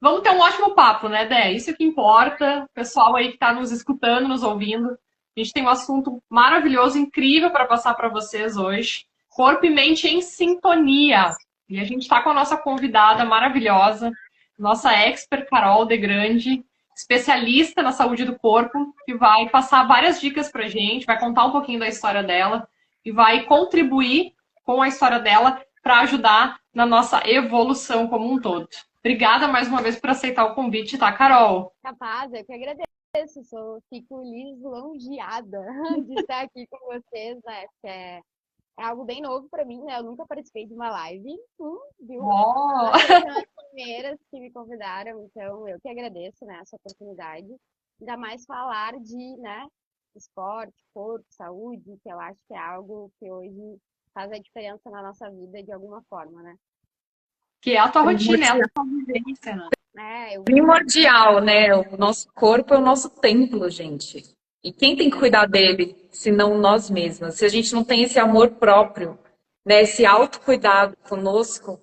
Vamos ter um ótimo papo, né, Dé? Isso que importa. O pessoal aí que está nos escutando, nos ouvindo. A gente tem um assunto maravilhoso, incrível para passar para vocês hoje. Corpo e mente em sintonia. E a gente está com a nossa convidada maravilhosa, nossa expert Carol De Grande, especialista na saúde do corpo, que vai passar várias dicas para a gente, vai contar um pouquinho da história dela e vai contribuir com a história dela para ajudar na nossa evolução como um todo. Obrigada mais uma vez por aceitar o convite, tá, Carol? Capaz, eu que agradeço. Fico lisonjeada de estar aqui com vocês, né? Que é algo bem novo para mim, né? Eu nunca participei de uma live, viu? Oh. Vocês são as primeiras que me convidaram, então eu que agradeço, né, essa oportunidade. Ainda mais falar de, né, esporte, corpo, saúde, que eu acho que é algo que hoje faz a diferença na nossa vida de alguma forma, né? Que é a tua rotina, é a Primordial, tua vivência, né? Eu vivo. primordial, né? O nosso corpo é o nosso templo, gente. E quem tem que cuidar dele, se não nós mesmas? Se a gente não tem esse amor próprio, né, esse autocuidado conosco,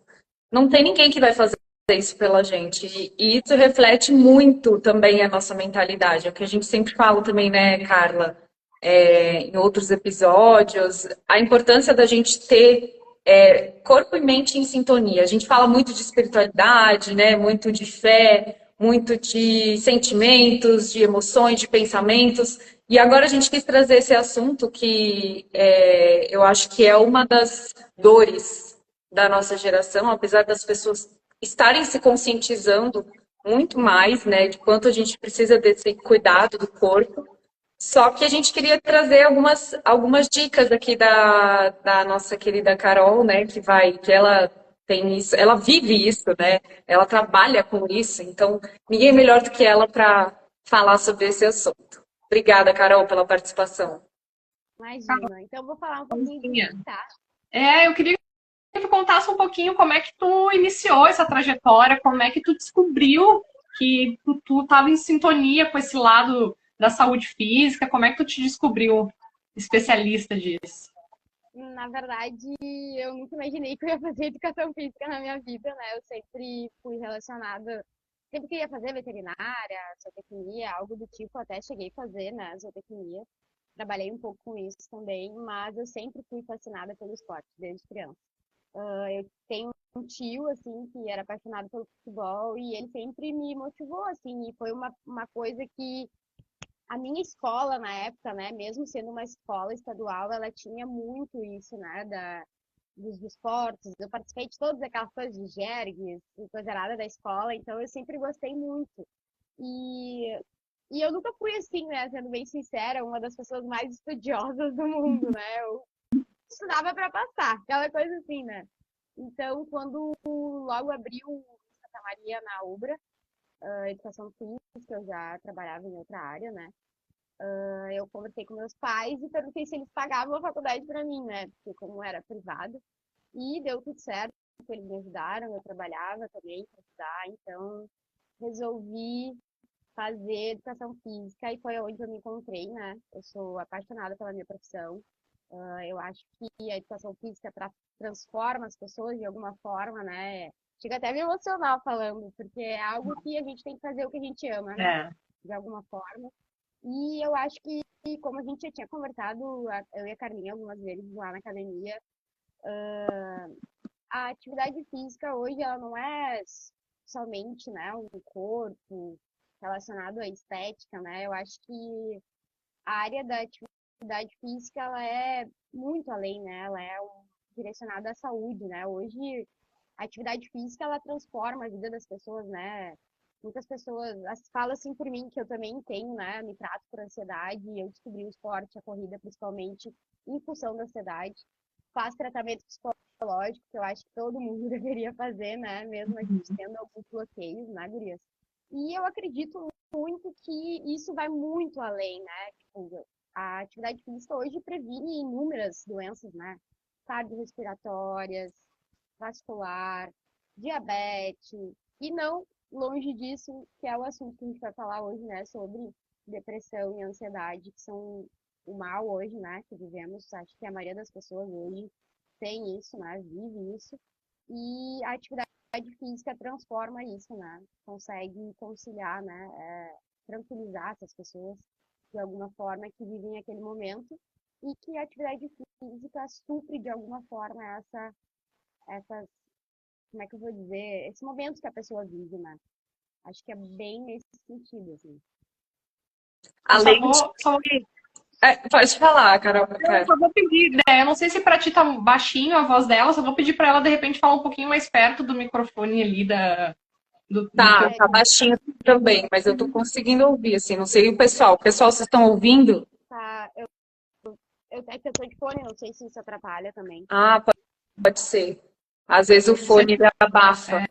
não tem ninguém que vai fazer isso pela gente. E isso reflete muito também a nossa mentalidade. É o que a gente sempre fala também, né, Carla? Em outros episódios, a importância da gente ter corpo e mente em sintonia. A gente fala muito de espiritualidade, né? Muito de fé, muito de sentimentos, de emoções, de pensamentos. E agora a gente quis trazer esse assunto que eu acho que é uma das dores da nossa geração, apesar das pessoas estarem se conscientizando muito mais, né, de quanto a gente precisa desse cuidado do corpo. Só que a gente queria trazer algumas dicas aqui da nossa querida Carol, né? Que ela tem isso, ela vive isso, né? Ela trabalha com isso, então ninguém melhor do que ela para falar sobre esse assunto. Obrigada, Carol, pela participação. Imagina. Então, eu vou falar um pouquinho de mim, tá? Eu queria que tu contasse um pouquinho como é que tu iniciou essa trajetória, como é que tu descobriu que tu estava em sintonia com esse lado da saúde física, como é que tu te descobriu especialista disso? Na verdade, eu nunca imaginei que eu ia fazer educação física na minha vida, né? Eu sempre fui relacionada, sempre queria fazer veterinária, zootecnia, algo do tipo, até cheguei a fazer, né, zootecnia. Trabalhei um pouco com isso também, mas eu sempre fui fascinada pelo esporte, desde criança. Eu tenho um tio, assim, que era apaixonado pelo futebol e ele sempre me motivou, assim, e foi uma coisa que a minha escola na época, né, mesmo sendo uma escola estadual, ela tinha muito isso, né, dos esportes. Eu participei de todas aquelas coisas de jergues e coisa nada da escola, então eu sempre gostei muito. E, e eu nunca fui assim, né, sendo bem sincera, uma das pessoas mais estudiosas do mundo, né? Eu estudava para passar, aquela coisa assim, né? Então, quando logo abriu Santa Maria na UBRA, educação física, eu já trabalhava em outra área, né? Eu conversei com meus pais e perguntei se eles pagavam a faculdade para mim, né? Porque como era privada. E deu tudo certo, eles me ajudaram, eu trabalhava também para ajudar, então resolvi fazer educação física e foi onde eu me encontrei, né? Eu sou apaixonada pela minha profissão. Eu acho que a educação física transforma as pessoas de alguma forma, né? Chega até a me emocionar falando, porque é algo que a gente tem que fazer o que a gente ama, né? É. De alguma forma. E eu acho que, como a gente já tinha conversado, eu e a Carlinha algumas vezes lá na academia, a atividade física hoje ela não é somente, né, um corpo relacionado à estética, né? Eu acho que a área da atividade física ela é muito além, né? Ela é direcionada à saúde, né? Hoje a atividade física ela transforma a vida das pessoas, né? Muitas pessoas falam assim por mim que eu também tenho, né? Me trato por ansiedade. Eu descobri o esporte, a corrida, principalmente em função da ansiedade. Faço tratamento psicológico, que eu acho que todo mundo deveria fazer, né? Mesmo a gente tendo alguns bloqueios, né, gurias? E eu acredito muito que isso vai muito além, né? Tipo, a atividade física hoje previne inúmeras doenças, né? Cardiorrespiratórias, vascular, diabetes, e não longe disso, que é o assunto que a gente vai falar hoje, né? Sobre depressão e ansiedade, que são o mal hoje, né? Que vivemos. Acho que a maioria das pessoas hoje tem isso, né? Vive isso. E a atividade física transforma isso, né? Consegue conciliar, né? Tranquilizar essas pessoas de alguma forma que vivem aquele momento e que a atividade física supre de alguma forma essas, como é que eu vou dizer, esses momentos que a pessoa vive, né? Acho que é bem nesse sentido, assim. Além de... pode falar, Carol. Eu só vou pedir, né? Eu não sei se pra ti tá baixinho a voz dela, só vou pedir pra ela, de repente, falar um pouquinho mais perto do microfone ali do teu. Tá baixinho também, mas eu tô conseguindo ouvir, assim, não sei o pessoal. Pessoal, vocês estão ouvindo? Tá, é que eu tô de fone, não sei se isso atrapalha também. Ah, pode ser. Às vezes o fone abafa.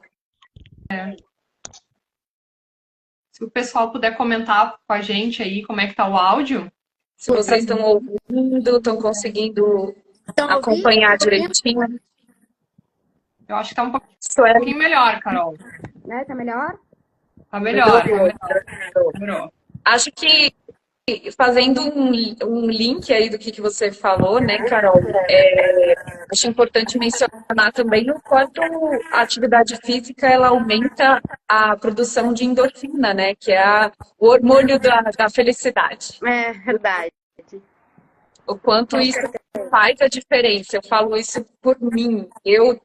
Se o pessoal puder comentar com a gente aí como é que tá o áudio. Se vocês estão ouvindo, estão conseguindo acompanhar direitinho. Eu acho que tá um pouquinho melhor, Carol. Né? Tá melhor? Tá melhor. Melhorou. Acho que fazendo um link aí do que você falou, né, Carol? Acho importante mencionar também o quanto a atividade física ela aumenta a produção de endorfina, né? Que é o hormônio da felicidade. É verdade. O quanto isso faz a diferença. Eu falo isso por mim. Eu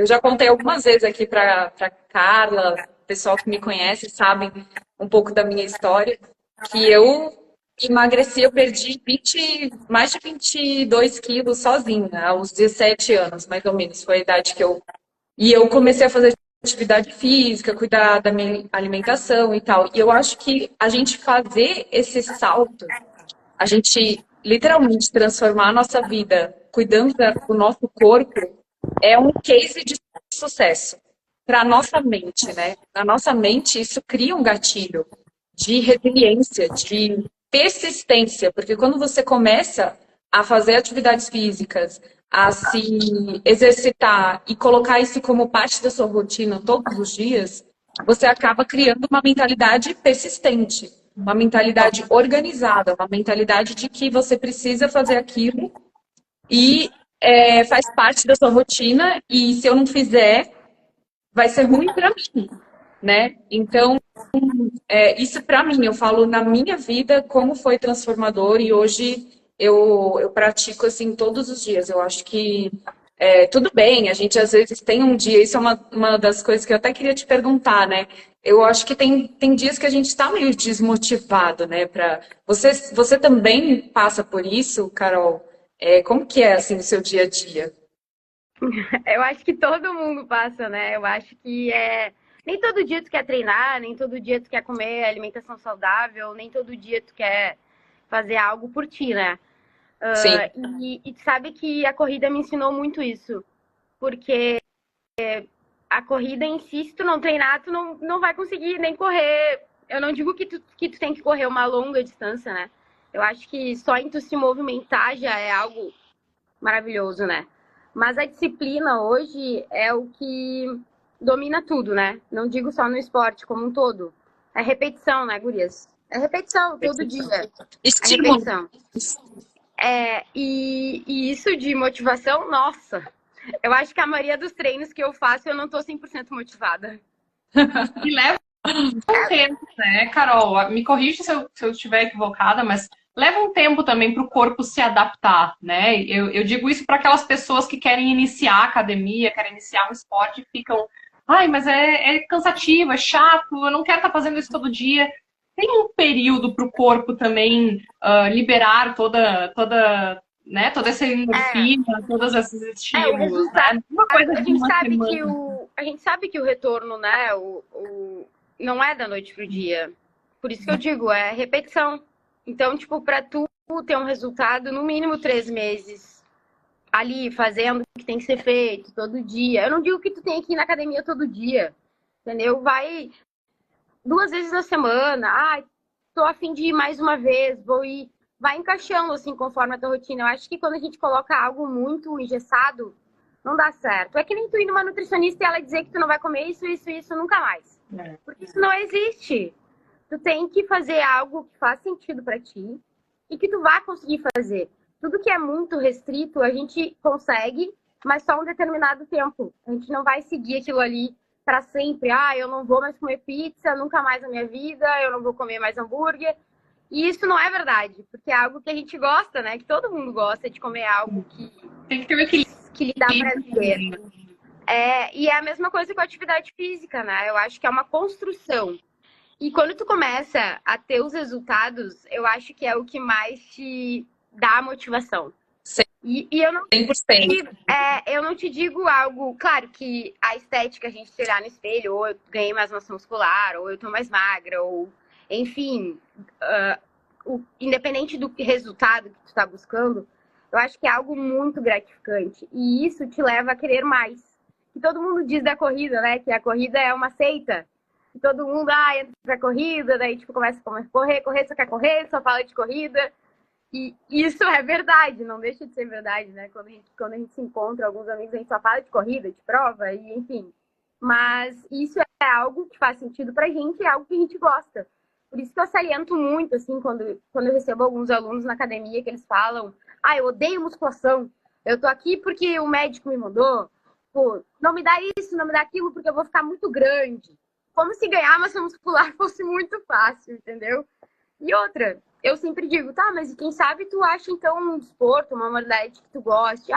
já contei algumas vezes aqui para Carla, o pessoal que me conhece sabem um pouco da minha história, que eu emagreci, eu perdi mais de 22 quilos sozinha, aos 17 anos, mais ou menos, foi a idade que eu... E eu comecei a fazer atividade física, cuidar da minha alimentação e tal. E eu acho que a gente fazer esse salto, a gente literalmente transformar a nossa vida cuidando do nosso corpo, é um case de sucesso para a nossa mente, né? Na nossa mente, isso cria um gatilho de resiliência, de persistência, porque quando você começa a fazer atividades físicas, a se exercitar e colocar isso como parte da sua rotina todos os dias, você acaba criando uma mentalidade persistente, uma mentalidade organizada, uma mentalidade de que você precisa fazer aquilo e faz parte da sua rotina e se eu não fizer, vai ser ruim para mim, né? Então, isso para mim, eu falo na minha vida como foi transformador e hoje eu pratico assim todos os dias. Eu acho que tudo bem, a gente às vezes tem um dia, isso é uma das coisas que eu até queria te perguntar, né? Eu acho que tem dias que a gente está meio desmotivado, né? Você também passa por isso, Carol? Como que é assim o seu dia a dia? Eu acho que todo mundo passa, né? Eu acho que nem todo dia tu quer treinar, nem todo dia tu quer comer alimentação saudável, nem todo dia tu quer fazer algo por ti, né? Sim. E tu sabe que a corrida me ensinou muito isso. Porque a corrida em si, se tu não treinar, tu não vai conseguir nem correr. Eu não digo que tu tem que correr uma longa distância, né? Eu acho que só em tu se movimentar já é algo maravilhoso, né? Mas a disciplina hoje é o que domina tudo, né? Não digo só no esporte, como um todo. É repetição, né, gurias? É repetição, todo dia. Estímulo. É repetição. E isso de motivação, nossa. Eu acho que a maioria dos treinos que eu faço, eu não tô 100% motivada. E leva um tempo, né, Carol? Me corrija se eu estiver equivocada, mas leva um tempo também para o corpo se adaptar, né? Eu digo isso para aquelas pessoas que querem iniciar a academia, querem iniciar um esporte e ficam, ai, mas é cansativo, é chato, eu não quero estar fazendo isso todo dia. Tem um período para o corpo também liberar toda essa endorfina, todos esses estímulos, né? Uma coisa a gente sabe que o retorno, né, não é da noite pro dia. Por isso que eu digo, é repetição. Então, tipo, pra tu ter um resultado, no mínimo 3 meses ali, fazendo o que tem que ser feito todo dia. Eu não digo que tu tem que ir na academia todo dia, entendeu? Vai 2 vezes na semana. Tô a fim de ir mais uma vez, vou ir. Vai encaixando, assim, conforme a tua rotina. Eu acho que quando a gente coloca algo muito engessado, não dá certo. É que nem tu ir numa nutricionista e ela dizer que tu não vai comer isso nunca mais. Porque isso não existe. Tu tem que fazer algo que faz sentido pra ti e que tu vai conseguir fazer. Tudo que é muito restrito, a gente consegue, mas só um determinado tempo. A gente não vai seguir aquilo ali para sempre. Ah, eu não vou mais comer pizza nunca mais na minha vida, eu não vou comer mais hambúrguer. E isso não é verdade, porque é algo que a gente gosta, né? Que todo mundo gosta de comer algo Tem que ter um equilíbrio. que lhe dá prazer. E é a mesma coisa com a atividade física, né? Eu acho que é uma construção. E quando tu começa a ter os resultados, eu acho que é o que mais te dá motivação. E eu não 100%. eu não te digo algo... Claro que a estética, a gente se olhar no espelho, ou eu ganhei mais massa muscular, ou eu tô mais magra, ou... Enfim, independente do resultado que tu tá buscando, eu acho que é algo muito gratificante. E isso te leva a querer mais. E todo mundo diz da corrida, né? Que a corrida é uma seita. E todo mundo, entra pra corrida, daí tipo, começa a correr, só quer correr, só fala de corrida. E isso é verdade, não deixa de ser verdade, né? Quando a gente se encontra, alguns amigos, a gente só fala de corrida, de prova, e enfim. Mas isso é algo que faz sentido pra gente, é algo que a gente gosta. Por isso que eu saliento muito, assim, quando eu recebo alguns alunos na academia que eles falam, eu odeio musculação, eu tô aqui porque o médico me mandou, pô, não me dá isso, não me dá aquilo, porque eu vou ficar muito grande. Como se ganhar massa muscular fosse muito fácil, entendeu? E outra, eu sempre digo, tá, mas quem sabe tu acha então um desporto, uma modalidade que tu goste.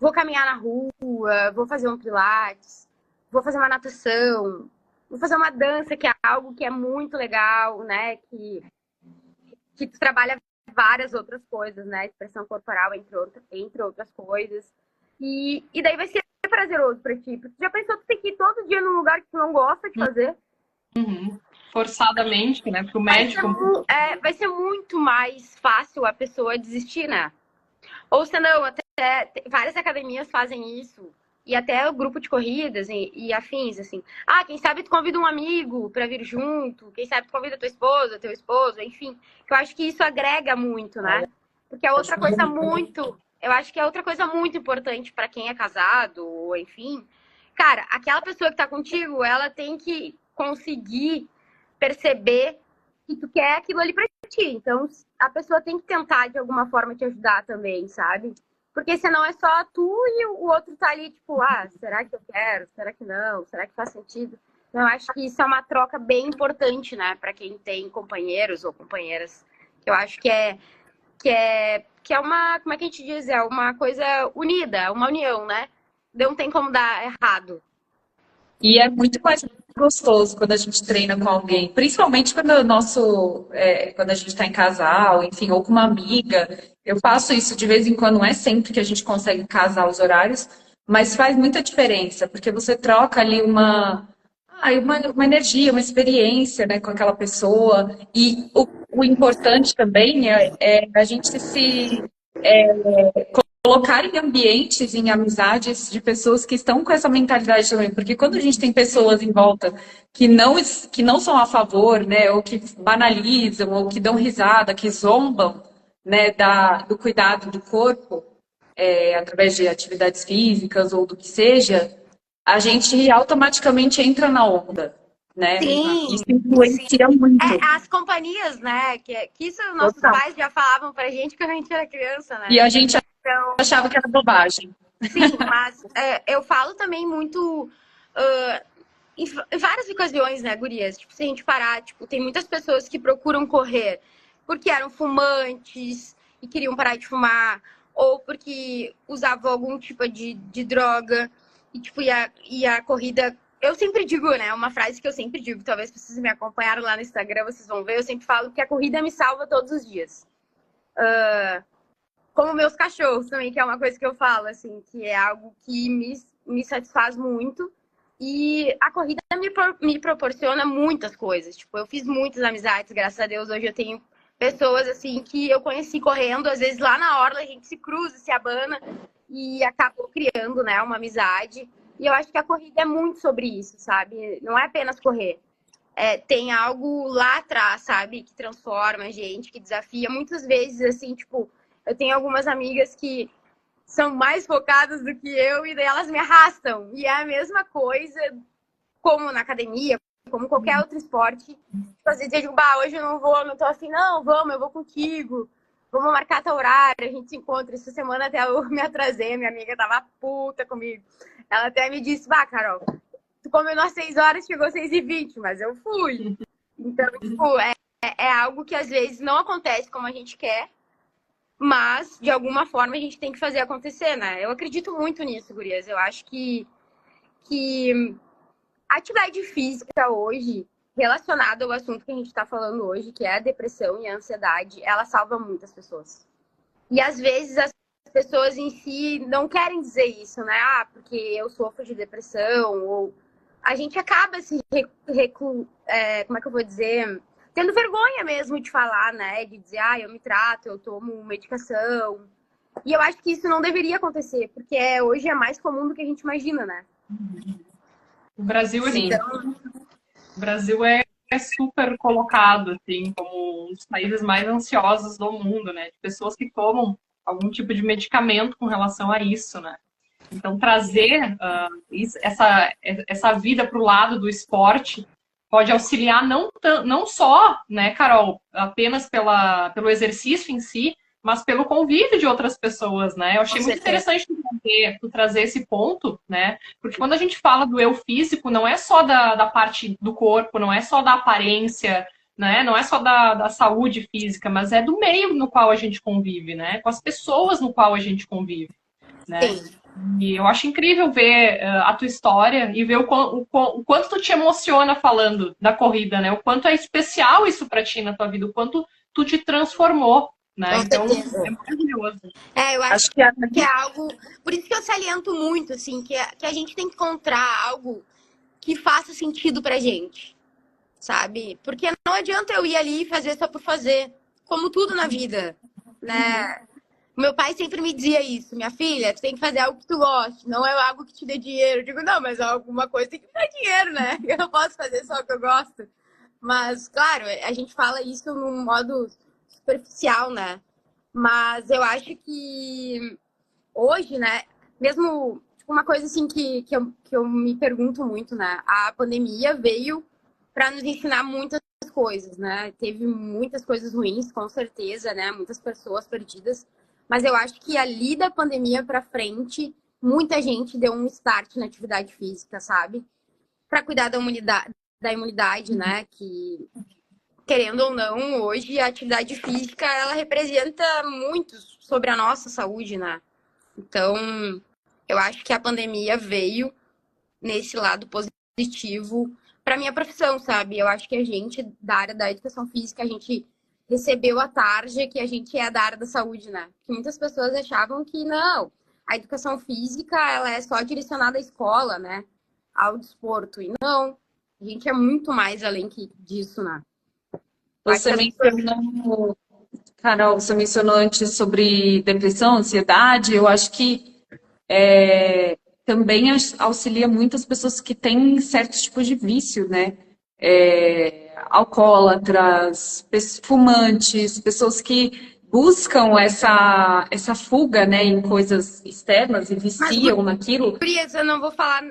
Vou caminhar na rua, vou fazer um pilates, vou fazer uma natação, vou fazer uma dança, que é algo que é muito legal, né? Que tu trabalha várias outras coisas, né? Expressão corporal, entre outras coisas. E daí vai ser prazeroso pra ti. Porque tu já pensou que tu tem que ir todo dia num lugar que tu não gosta de fazer? Forçadamente, né? Pro médico. Vai ser muito mais fácil a pessoa desistir, né? Ou senão, até várias academias fazem isso. E até o grupo de corridas e afins, assim. Quem sabe tu convida um amigo pra vir junto. Quem sabe tu convida tua esposa, teu esposo, enfim. Eu acho que isso agrega muito, né? Porque é outra coisa muito... Eu acho que é outra coisa muito importante pra quem é casado, ou enfim. Cara, aquela pessoa que tá contigo, ela tem que conseguir perceber que tu quer aquilo ali pra ti. Então, a pessoa tem que tentar, de alguma forma, te ajudar também, sabe? Porque senão é só tu e o outro tá ali, tipo, será que eu quero? Será que não? Será que faz sentido? Então, eu acho que isso é uma troca bem importante, né? Pra quem tem companheiros ou companheiras. Eu acho que é uma, como é que a gente diz? É uma coisa unida, uma união, né? Não tem como dar errado. E é muito mais gostoso quando a gente treina com alguém, principalmente quando quando a gente está em casal, enfim, ou com uma amiga. Eu faço isso de vez em quando, não é sempre que a gente consegue casar os horários, mas faz muita diferença, porque você troca ali uma energia, uma experiência, né, com aquela pessoa. E o importante também é a gente se colocar em ambientes, em amizades de pessoas que estão com essa mentalidade também, porque quando a gente tem pessoas em volta que não são a favor, né, ou que banalizam, ou que dão risada, que zombam, né, do cuidado do corpo, através de atividades físicas ou do que seja, a gente automaticamente entra na onda, né? Sim, isso influencia muito. As companhias, né? Que isso nossos pais já falavam pra gente quando a gente era criança, né? E a gente achava que era bobagem. Sim, mas eu falo também muito em várias ocasiões, né, gurias? Tipo, se a gente parar, tipo, tem muitas pessoas que procuram correr porque eram fumantes e queriam parar de fumar, ou porque usavam algum tipo de droga, e tipo, e a corrida. Eu sempre digo, né? Uma frase que eu sempre digo, talvez vocês me acompanharam lá no Instagram, vocês vão ver, eu sempre falo que a corrida me salva todos os dias. Como meus cachorros também, que é uma coisa que eu falo, assim, que é algo que me satisfaz muito. E a corrida me proporciona muitas coisas. Tipo, eu fiz muitas amizades, graças a Deus. Hoje eu tenho pessoas, assim, que eu conheci correndo. Às vezes lá na orla a gente se cruza, se abana e acabou criando, né, uma amizade. E eu acho que a corrida é muito sobre isso, sabe? Não é apenas correr. Tem algo lá atrás, sabe? Que transforma a gente, que desafia. Muitas vezes, assim, tipo... Eu tenho algumas amigas que são mais focadas do que eu e daí elas me arrastam. E é a mesma coisa como na academia, como qualquer outro esporte. Tipo, às vezes eu digo, hoje eu não vou, não tô afim. Não, vamos, eu vou contigo. Vamos marcar teu horário, a gente se encontra. Essa semana até eu me atrasei, minha amiga tava puta comigo. Ela até me disse, Carol, tu combinou às 6 horas, chegou às 6h20, mas eu fui. Então, tipo, é algo que às vezes não acontece como a gente quer, mas de alguma forma a gente tem que fazer acontecer, né? Eu acredito muito nisso, gurias. Eu acho que a atividade física hoje, relacionada ao assunto que a gente está falando hoje, que é a depressão e a ansiedade, ela salva muitas pessoas. E às vezes as pessoas em si não querem dizer isso, né? Ah, porque eu sofro de depressão, ou a gente acaba se como é que eu vou dizer? Tendo vergonha mesmo de falar, né? De dizer, ah, eu me trato, eu tomo medicação. E eu acho que isso não deveria acontecer, porque hoje é mais comum do que a gente imagina, né? O Brasil, Sim. o Brasil é super colocado, assim, como um dos países mais ansiosos do mundo, né? De pessoas que tomam algum tipo de medicamento com relação a isso, né? Então, trazer essa vida para o lado do esporte pode auxiliar não só, né, Carol, apenas pelo exercício em si, mas pelo convívio de outras pessoas, né? Eu achei muito interessante tu trazer esse ponto, né? Porque quando a gente fala do eu físico, não é só da parte do corpo, não é só da aparência, né? Não é só da saúde física, mas é do meio no qual a gente convive, né? Com as pessoas no qual a gente convive, né? Sim. E eu acho incrível ver a tua história e ver o quanto tu te emociona falando da corrida, né? O quanto é especial isso pra ti na tua vida, o quanto tu te transformou, né? Com Então, certeza. é maravilhoso. Eu acho Acho que que é algo. Por isso que eu saliento muito, assim, que a gente tem que encontrar algo que faça sentido pra gente, sabe? Porque não adianta eu ir ali e fazer só por fazer, como tudo na vida, né? Meu pai sempre me dizia isso, minha filha, tu tem que fazer algo que tu goste, não é algo que te dê dinheiro. Eu digo, não, mas alguma coisa tem que me dar dinheiro, né? Eu não posso fazer só o que eu gosto. Mas, claro, a gente fala isso num modo superficial, né? Mas eu acho que hoje, né, mesmo tipo, uma coisa assim que eu me pergunto muito, né? A pandemia veio para nos ensinar muitas coisas, né? Teve muitas coisas ruins, com certeza, né? Muitas pessoas perdidas. Mas eu acho que ali da pandemia para frente, muita gente deu um start na atividade física, sabe? Para cuidar da imunidade, né? Que, querendo ou não, hoje a atividade física, ela representa muito sobre a nossa saúde, né? Então, eu acho que a pandemia veio nesse lado positivo para minha profissão, sabe? Eu acho que a gente, da área da educação física, a gente recebeu a tarja que a gente é da área da saúde, né? Que muitas pessoas achavam que não, a educação física, ela é só direcionada à escola, né? Ao desporto. E não, a gente é muito mais além disso, né? você mencionou, Carol, você mencionou antes sobre depressão, ansiedade. Eu acho que também auxilia muitas pessoas que têm certos tipos de vício, né? Alcoólatras, fumantes, pessoas que buscam essa fuga, né, em coisas externas e Mas, viciam naquilo. gurias, eu não vou falar,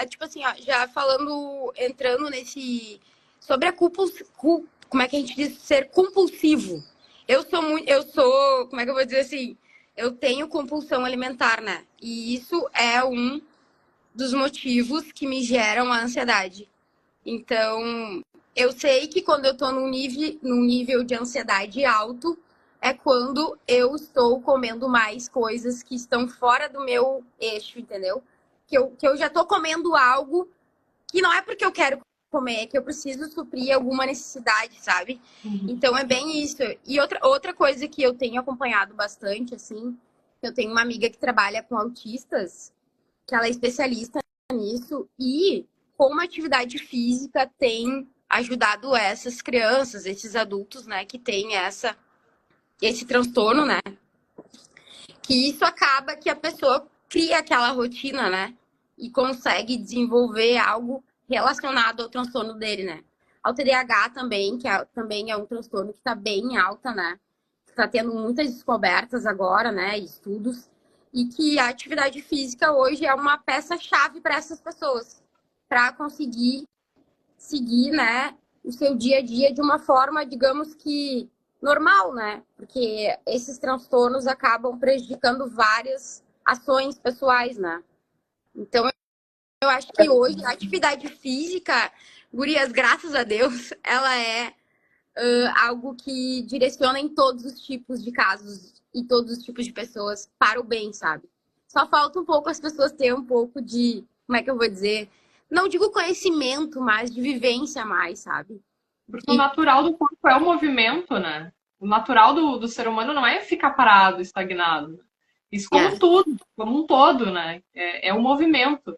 tipo assim, ó, já falando, entrando nesse, sobre a como é que a gente diz, ser compulsivo. Como é que eu vou dizer assim, eu tenho compulsão alimentar, né? E isso é um dos motivos que me geram a ansiedade. Então, eu sei que quando eu tô num nível de ansiedade alto, é quando eu estou comendo mais coisas que estão fora do meu eixo, entendeu? Que eu já tô comendo algo que não é porque eu quero comer, é que eu preciso suprir alguma necessidade, sabe? Então é bem isso. E outra coisa que eu tenho acompanhado bastante, assim, eu tenho uma amiga que trabalha com autistas, que ela é especialista nisso, e como a atividade física tem ajudado essas crianças, esses adultos, né, que têm esse transtorno, né? Que isso acaba que a pessoa cria aquela rotina, né? E consegue desenvolver algo relacionado ao transtorno dele, né? Ao TDAH também, também é um transtorno que está bem alta, né? Está tendo muitas descobertas agora, né? Estudos. E que a atividade física hoje é uma peça-chave para essas pessoas. Para conseguir seguir, né? O seu dia a dia de uma forma, digamos que normal, né? Porque esses transtornos acabam prejudicando várias ações pessoais, né? Então, Eu acho que hoje a atividade física, gurias, graças a Deus, ela é algo que direciona em todos os tipos de casos e todos os tipos de pessoas para o bem, sabe? Só falta um pouco as pessoas terem um pouco de, como é que eu vou dizer? Não digo conhecimento, mas de vivência a mais, sabe? Porque o natural do corpo é o movimento, né? O natural do ser humano não é ficar parado, estagnado. Isso como tudo, como um todo, né? É o movimento.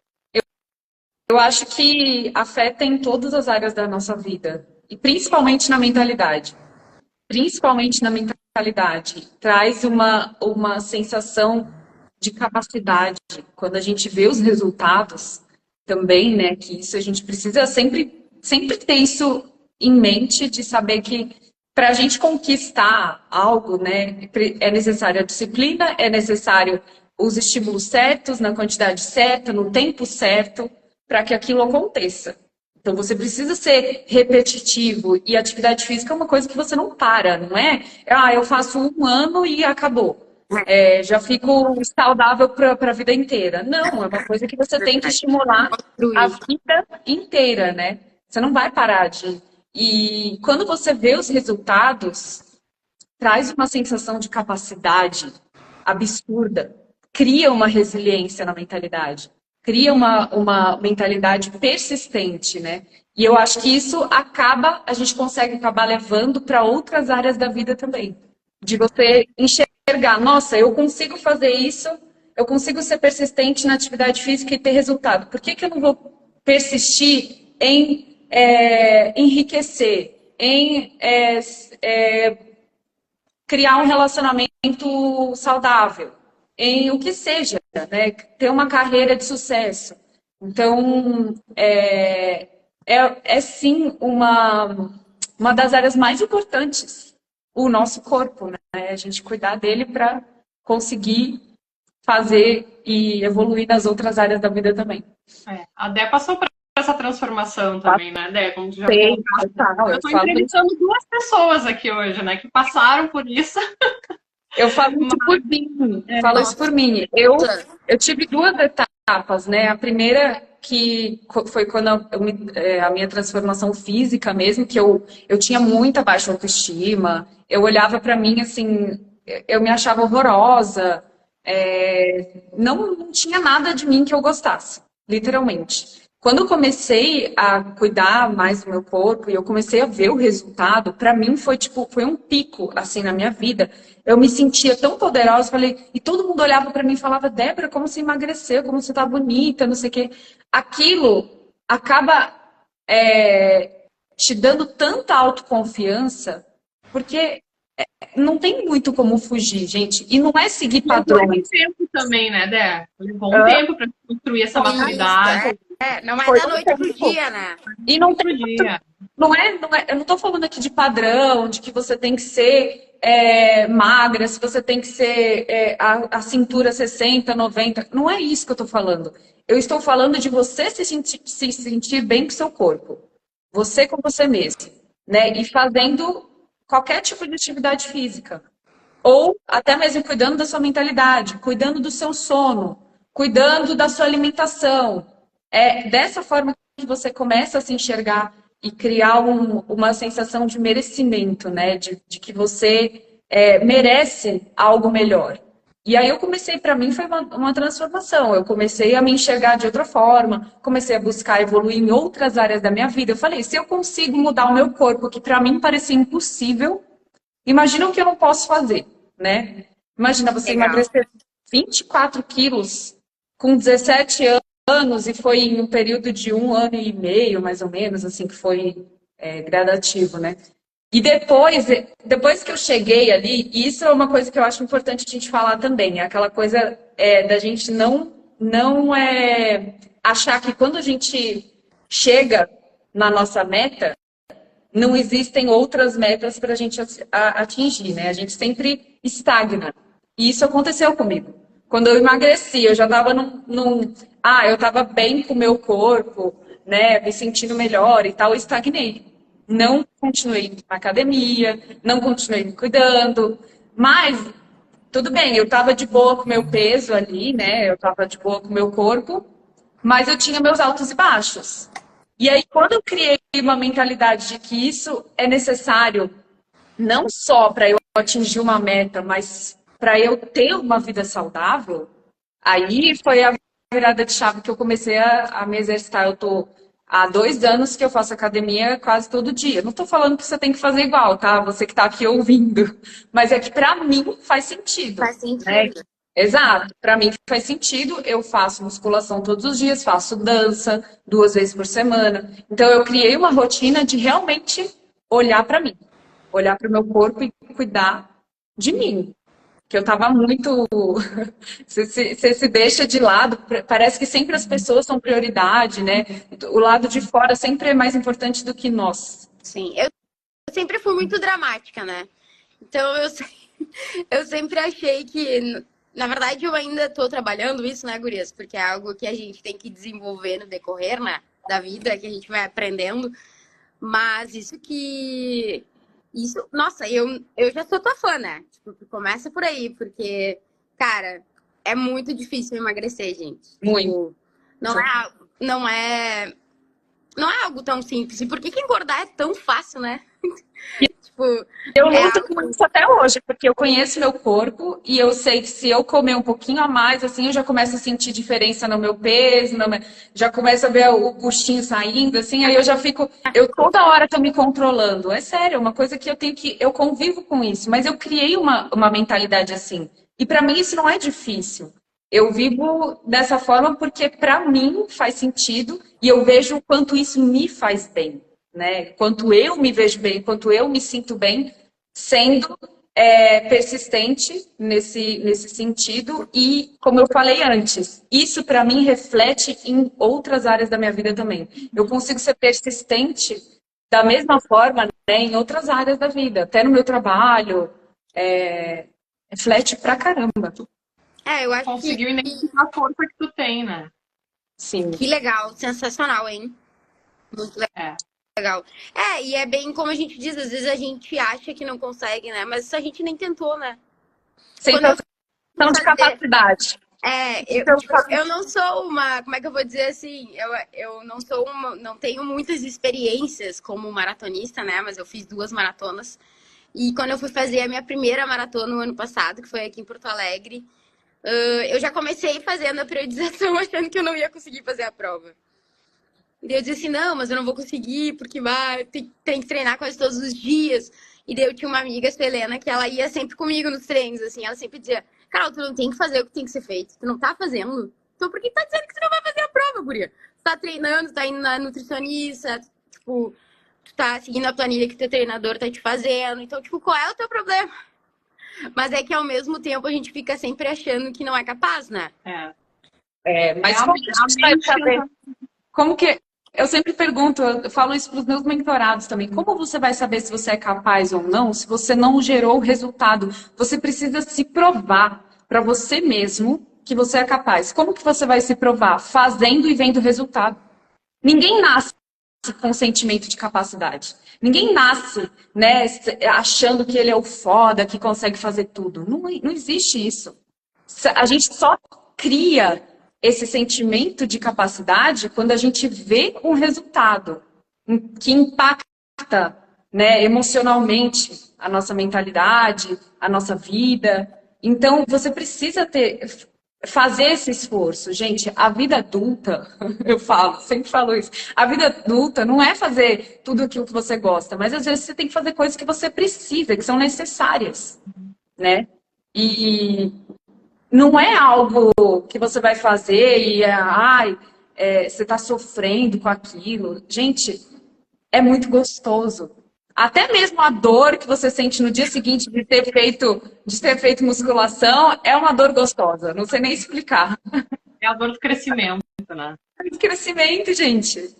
Eu acho que afeta em todas as áreas da nossa vida, e principalmente na mentalidade. Principalmente na mentalidade. Traz uma sensação de capacidade. Quando a gente vê os resultados também, né, que isso a gente precisa sempre ter isso em mente, de saber que para a gente conquistar algo, né, é necessária a disciplina, é necessário os estímulos certos, na quantidade certa, no tempo certo, para que aquilo aconteça. Então, você precisa ser repetitivo, e atividade física é uma coisa que você não para, não é? Eu faço 1 ano e acabou. Já fico saudável para a vida inteira. Não, é uma coisa que você tem que estimular a vida inteira, né? Você não vai parar de... E quando você vê os resultados, traz uma sensação de capacidade absurda, cria uma resiliência na mentalidade, cria uma mentalidade persistente, né? E eu acho que isso a gente consegue acabar levando para outras áreas da vida também. De você enxergar, nossa, eu consigo fazer isso, eu consigo ser persistente na atividade física e ter resultado. Por que eu não vou persistir em enriquecer, em criar um relacionamento saudável, em o que seja, né? Ter uma carreira de sucesso. Então, sim uma das áreas mais importantes, o nosso corpo, né? A gente cuidar dele para conseguir fazer e evoluir nas outras áreas da vida também. A Dé passou por essa transformação também, né, Dé? Como tu já falou. Eu estou entrevistando 2 pessoas aqui hoje, né, que passaram por isso. Eu falo isso por mim. Falo isso por mim. Eu tive 2 etapas, né? A primeira que foi quando a minha transformação física mesmo, que eu tinha muita baixa autoestima. Eu olhava para mim assim, eu me achava horrorosa. Não tinha nada de mim que eu gostasse, literalmente. Quando eu comecei a cuidar mais do meu corpo e eu comecei a ver o resultado, para mim foi um pico assim na minha vida. Eu me sentia tão poderosa, e todo mundo olhava para mim e falava: Débora, como você emagreceu, como você tá bonita, não sei o quê. Aquilo acaba te dando tanta autoconfiança, porque não tem muito como fugir, gente. E não é seguir padrões. Levou tempo também, né, Dé? Levou um tempo para construir essa maturidade. Não é da noite pro dia, né? E não tem dia. Eu não estou falando aqui de padrão, de que você tem que ser magra, se você tem que ser a cintura 60, 90. Não é isso que eu estou falando. Eu estou falando de você se sentir bem com o seu corpo. Você com você mesmo. Né? E fazendo qualquer tipo de atividade física. Ou até mesmo cuidando da sua mentalidade, cuidando do seu sono, cuidando da sua alimentação. É dessa forma que você começa a se enxergar e criar uma sensação de merecimento, né? De que você merece algo melhor. E aí para mim foi uma transformação. Eu comecei a me enxergar de outra forma, comecei a buscar evoluir em outras áreas da minha vida. Eu falei, se eu consigo mudar o meu corpo, que para mim parecia impossível, imagina o que eu não posso fazer, né? Imagina você emagrecer 24 quilos com 17 anos, e foi em um período de 1 ano e meio, mais ou menos, assim, que foi gradativo, né? E depois que eu cheguei ali, e isso é uma coisa que eu acho importante a gente falar também, é aquela coisa da gente não achar que quando a gente chega na nossa meta, não existem outras metas para a gente atingir, né? A gente sempre estagna. E isso aconteceu comigo. Quando eu emagreci, eu já estava eu estava bem com o meu corpo, né? Me sentindo melhor e tal, eu estagnei. Não continuei na academia, não continuei me cuidando, mas tudo bem, eu estava de boa com o meu peso ali, né? Eu estava de boa com o meu corpo, mas eu tinha meus altos e baixos. E aí, quando eu criei uma mentalidade de que isso é necessário, não só para eu atingir uma meta, mas para eu ter uma vida saudável, aí foi a virada de chave que eu comecei a me exercitar. Eu tô há 2 anos que eu faço academia quase todo dia. Não estou falando que você tem que fazer igual, tá? Você que está aqui ouvindo. Mas é que para mim faz sentido. Faz sentido. Né? Exato. Para mim faz sentido. Eu faço musculação todos os dias, faço dança 2 vezes por semana. Então eu criei uma rotina de realmente olhar para mim, olhar para o meu corpo e cuidar de mim. Que eu estava muito. Você se deixa de lado, parece que sempre as pessoas são prioridade, né? O lado de fora sempre é mais importante do que nós. Sim, eu sempre fui muito dramática, né? Então eu sempre achei que, na verdade, eu ainda estou trabalhando isso, né, gurias? Porque é algo que a gente tem que desenvolver no decorrer, né, da vida, que a gente vai aprendendo. Mas nossa, eu já sou tua fã, né? Tipo, começa por aí, porque, cara, é muito difícil emagrecer, gente. Muito. Tipo, não é algo tão simples. E por que engordar é tão fácil, né? Tipo, eu luto com isso até hoje, porque eu conheço meu corpo e eu sei que se eu comer um pouquinho a mais, assim, eu já começo a sentir diferença no meu peso, já começo a ver o buchinho saindo, assim, aí eu já fico, eu toda hora tô me controlando. É sério, é uma coisa que eu convivo com isso, mas eu criei uma mentalidade assim. E para mim isso não é difícil. Eu vivo dessa forma porque para mim faz sentido e eu vejo o quanto isso me faz bem. Né? Quanto eu me vejo bem, quanto eu me sinto bem, sendo persistente nesse sentido e, como eu falei antes, isso para mim reflete em outras áreas da minha vida também. Eu consigo ser persistente da mesma forma, né, em outras áreas da vida, até no meu trabalho, reflete pra caramba. Eu acho Conseguiu identificar a força que tu tem, né? Sim. Que legal, sensacional, hein? Muito legal. Legal. E é bem como a gente diz, às vezes a gente acha que não consegue, né? Mas a gente nem tentou, né? Sensação de capacidade. Eu não sou uma, como é que eu vou dizer assim? Eu não sou não tenho muitas experiências como maratonista, né? Mas eu fiz 2 maratonas. E quando eu fui fazer a minha primeira maratona no ano passado, que foi aqui em Porto Alegre, eu já comecei fazendo a periodização achando que eu não ia conseguir fazer a prova. E daí eu disse assim, não, mas eu não vou conseguir, porque tem que treinar quase todos os dias. E daí eu tinha uma amiga, a Selena, que ela ia sempre comigo nos treinos, assim. Ela sempre dizia, Carol, tu não tem que fazer o que tem que ser feito. Tu não tá fazendo. Então por que tá dizendo que tu não vai fazer a prova, guria? Tu tá treinando, tu tá indo na nutricionista, tipo, tu tá seguindo a planilha que teu treinador tá te fazendo. Então, tipo, qual é o teu problema? Mas é que ao mesmo tempo a gente fica sempre achando que não é capaz, né? Mas como que a gente vai saber? Como que... Eu sempre pergunto, eu falo isso para os meus mentorados também. Como você vai saber se você é capaz ou não, se você não gerou o resultado? Você precisa se provar para você mesmo que você é capaz. Como que você vai se provar? Fazendo e vendo o resultado. Ninguém nasce com sentimento de capacidade. Ninguém nasce, né, achando que ele é o foda, que consegue fazer tudo. Não existe isso. A gente só cria esse sentimento de capacidade quando a gente vê um resultado que impacta, né, emocionalmente a nossa mentalidade, a nossa vida. Então, você precisa fazer esse esforço. Gente, a vida adulta, sempre falo isso, a vida adulta não é fazer tudo aquilo que você gosta, mas às vezes você tem que fazer coisas que você precisa, que são necessárias, né? E não é algo que você vai fazer e você está sofrendo com aquilo. Gente, é muito gostoso. Até mesmo a dor que você sente no dia seguinte de ter feito musculação é uma dor gostosa. Não sei nem explicar. É a dor do crescimento, né? É do crescimento, gente.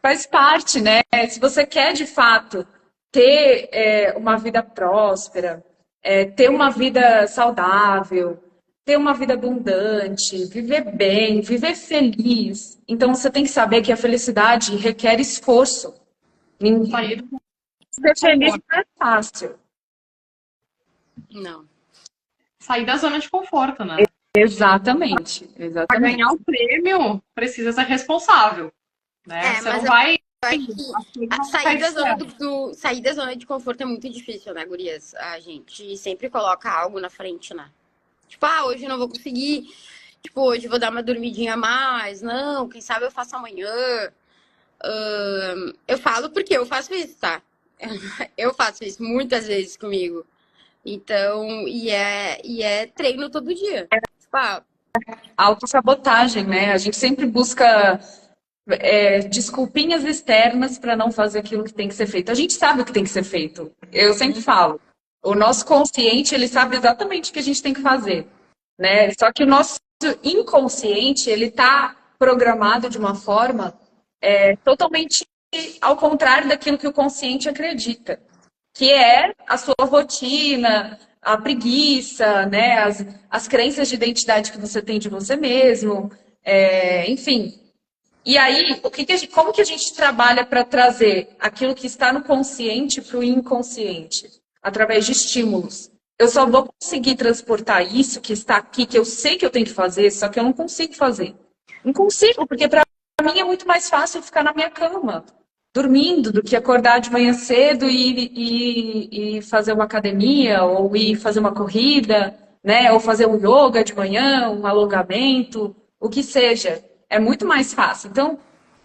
Faz parte, né? Se você quer, de fato, ter uma vida próspera, ter uma vida saudável, ter uma vida abundante, viver bem, viver feliz. Então, você tem que saber que a felicidade requer esforço. Ser feliz não é fácil. Não. Sair da zona de conforto, né? Exatamente, Para exatamente. ganhar o prêmio, precisa ser responsável, né? Você mas não vai... eu acho que sair da zona de conforto é muito difícil, né, gurias? A gente sempre coloca algo na frente, né? Tipo, hoje eu não vou conseguir. Tipo, hoje eu vou dar uma dormidinha a mais. Não, quem sabe eu faço amanhã. Eu falo porque eu faço isso, tá? Eu faço isso muitas vezes comigo. Então, e é treino todo dia. Tipo, Autossabotagem, né? A gente sempre busca desculpinhas externas para não fazer aquilo que tem que ser feito. A gente sabe o que tem que ser feito. Eu sempre falo, o nosso consciente, ele sabe exatamente o que a gente tem que fazer, né? Só que o nosso inconsciente, ele está programado de uma forma totalmente ao contrário daquilo que o consciente acredita, que é a sua rotina, a preguiça, né? As crenças de identidade que você tem de você mesmo, enfim. E aí, como que a gente trabalha para trazer aquilo que está no consciente para o inconsciente? Através de estímulos. Eu só vou conseguir transportar isso que está aqui, que eu sei que eu tenho que fazer, só que eu não consigo fazer. Não consigo, porque para mim é muito mais fácil ficar na minha cama, dormindo, do que acordar de manhã cedo e fazer uma academia, ou ir fazer uma corrida, né? Ou fazer um yoga de manhã, um alongamento, o que seja. É muito mais fácil. Então,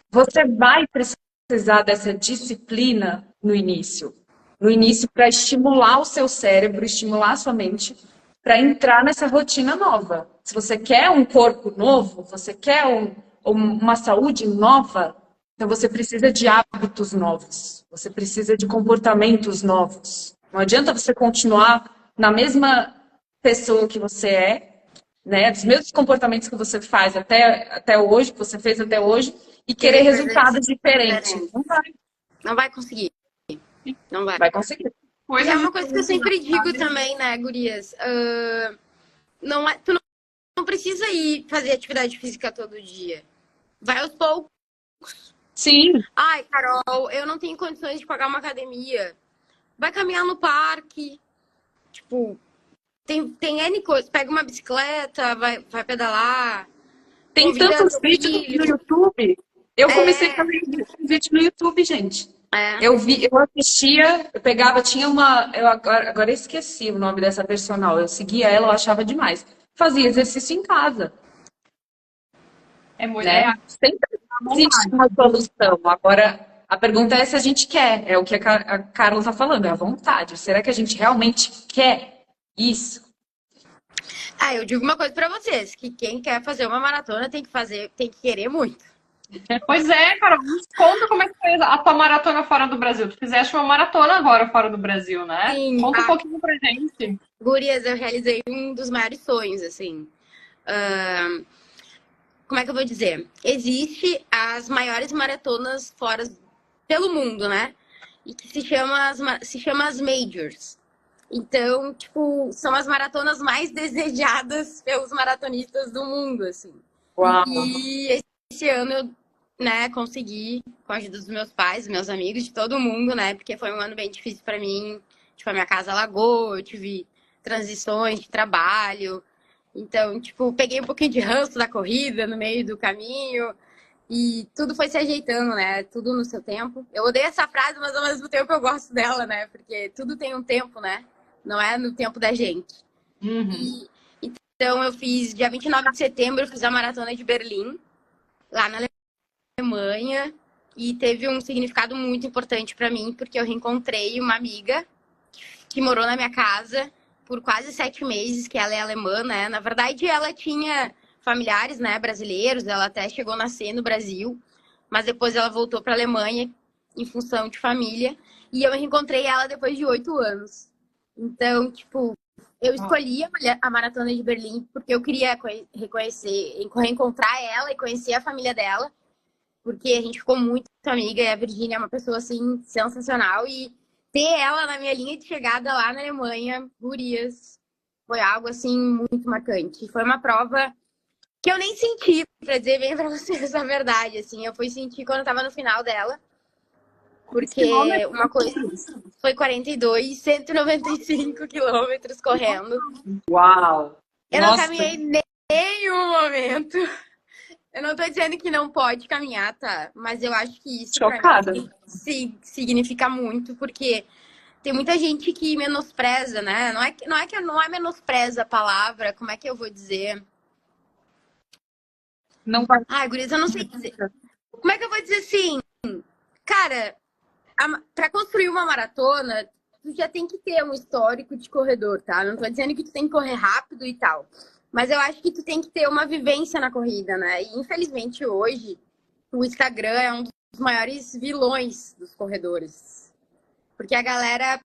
você vai precisar dessa disciplina no início. No início, para estimular o seu cérebro, estimular a sua mente, para entrar nessa rotina nova. Se você quer um corpo novo, você quer uma saúde nova, então você precisa de hábitos novos. Você precisa de comportamentos novos. Não adianta você continuar na mesma pessoa que você né, dos mesmos comportamentos que você faz até hoje, que você fez até hoje, e querer resultados diferentes. Não vai. Não vai conseguir. Não vai. Vai conseguir. E é uma coisa que eu sempre digo também, né, gurias? Tu não precisa ir fazer atividade física todo dia. Vai aos poucos. Sim. Ai, Carol, eu não tenho condições de pagar uma academia. Vai caminhar no parque. Tipo, tem N coisas. Pega uma bicicleta, vai pedalar. Tem tantos vídeos no YouTube. Eu comecei também a ver vídeo no YouTube, gente. Eu assistia, eu pegava, tinha uma. Agora eu esqueci o nome dessa personal. Eu seguia ela, eu achava demais. Fazia exercício em casa. É mulher. Né? Sempre existe uma solução. Agora, a pergunta é se a gente quer. É o que a Carla está falando, é a vontade. Será que a gente realmente quer isso? Eu digo uma coisa para vocês, que quem quer fazer uma maratona tem que querer muito. Pois é, cara, nos conta como é que foi a tua maratona fora do Brasil. Tu fizeste uma maratona agora fora do Brasil, né? Sim, conta um pouquinho pra gente. Gurias, eu realizei um dos maiores sonhos, assim. Como é que eu vou dizer? Existe as maiores maratonas fora pelo mundo, né? E que se chama as Majors. Então, tipo, são as maratonas mais desejadas pelos maratonistas do mundo, assim. Uau. E esse ano eu, né, consegui, com a ajuda dos meus pais, dos meus amigos, de todo mundo, né? Porque foi um ano bem difícil para mim. Tipo, a minha casa alagou, eu tive transições de trabalho. Então, tipo, peguei um pouquinho de ranço da corrida no meio do caminho. E tudo foi se ajeitando, né? Tudo no seu tempo. Eu odeio essa frase, mas ao mesmo tempo eu gosto dela, né? Porque tudo tem um tempo, né? Não é no tempo da gente. Uhum. Então, eu fiz, dia 29 de setembro, eu fiz a Maratona de Berlim, lá na Alemanha. E teve um significado muito importante para mim, porque eu reencontrei uma amiga que morou na minha casa por quase 7 meses, que ela é alemã, né? Na verdade, ela tinha familiares, né, brasileiros, ela até chegou a nascer no Brasil, mas depois ela voltou para a Alemanha em função de família. E eu reencontrei ela depois de 8 anos. Então, tipo, eu escolhi a Maratona de Berlim porque eu queria reencontrar ela e conhecer a família dela, porque a gente ficou muito amiga e a Virgínia é uma pessoa, assim, sensacional. E ter ela na minha linha de chegada lá na Alemanha, gurias, foi algo, assim, muito marcante. Foi uma prova que eu nem senti, pra dizer bem pra vocês a verdade, assim. Eu fui sentir quando eu tava no final dela. Porque uma coisa foi 42, 195 quilômetros correndo. Uau! Eu não caminhei nem posicionamento. Eu não tô dizendo que não pode caminhar, tá? Mas eu acho que isso pra Chocada. mim significa muito, porque tem muita gente que menospreza, né? Não é menospreza a palavra, como é que eu vou dizer? Não vai. Ai, gurias, eu não sei dizer. Como é que eu vou dizer assim? Cara, pra construir uma maratona, tu já tem que ter um histórico de corredor, tá? Não tô dizendo que tu tem que correr rápido e tal. Mas eu acho que tu tem que ter uma vivência na corrida, né? E infelizmente hoje, o Instagram é um dos maiores vilões dos corredores. Porque a galera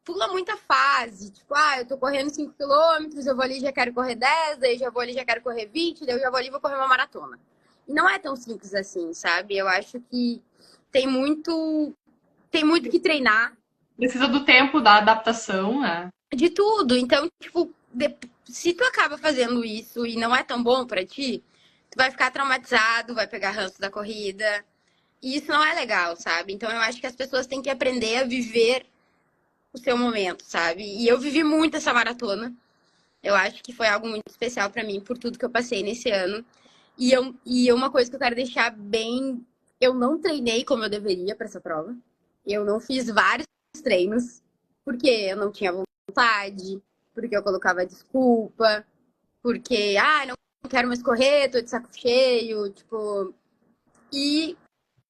pula muita fase. Tipo, eu tô correndo 5 quilômetros, eu vou ali e já quero correr 10, daí já vou ali e já quero correr 20, daí eu já vou ali e vou correr uma maratona. E não é tão simples assim, sabe? Eu acho que tem muito que treinar. Precisa do tempo da adaptação, né? De tudo. Então, tipo, se tu acaba fazendo isso e não é tão bom pra ti, tu vai ficar traumatizado, vai pegar ranço da corrida. E isso não é legal, sabe? Então eu acho que as pessoas têm que aprender a viver o seu momento, sabe? E eu vivi muito essa maratona. Eu acho que foi algo muito especial pra mim por tudo que eu passei nesse ano. E uma coisa que eu quero deixar bem, eu não treinei como eu deveria pra essa prova. Eu não fiz vários treinos porque eu não tinha vontade, porque eu colocava desculpa, porque, não quero mais correr, tô de saco cheio, tipo. E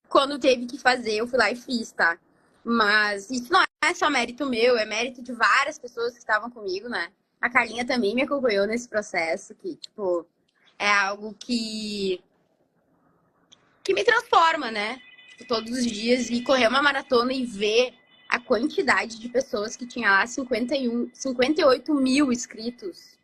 quando teve que fazer, eu fui lá e fiz, tá? Mas isso não é só mérito meu, é mérito de várias pessoas que estavam comigo, né? A Carlinha também me acompanhou nesse processo, que, tipo, é algo que me transforma, né? Tipo, todos os dias e correr uma maratona e ver a quantidade de pessoas que tinha lá, 58 mil inscritos.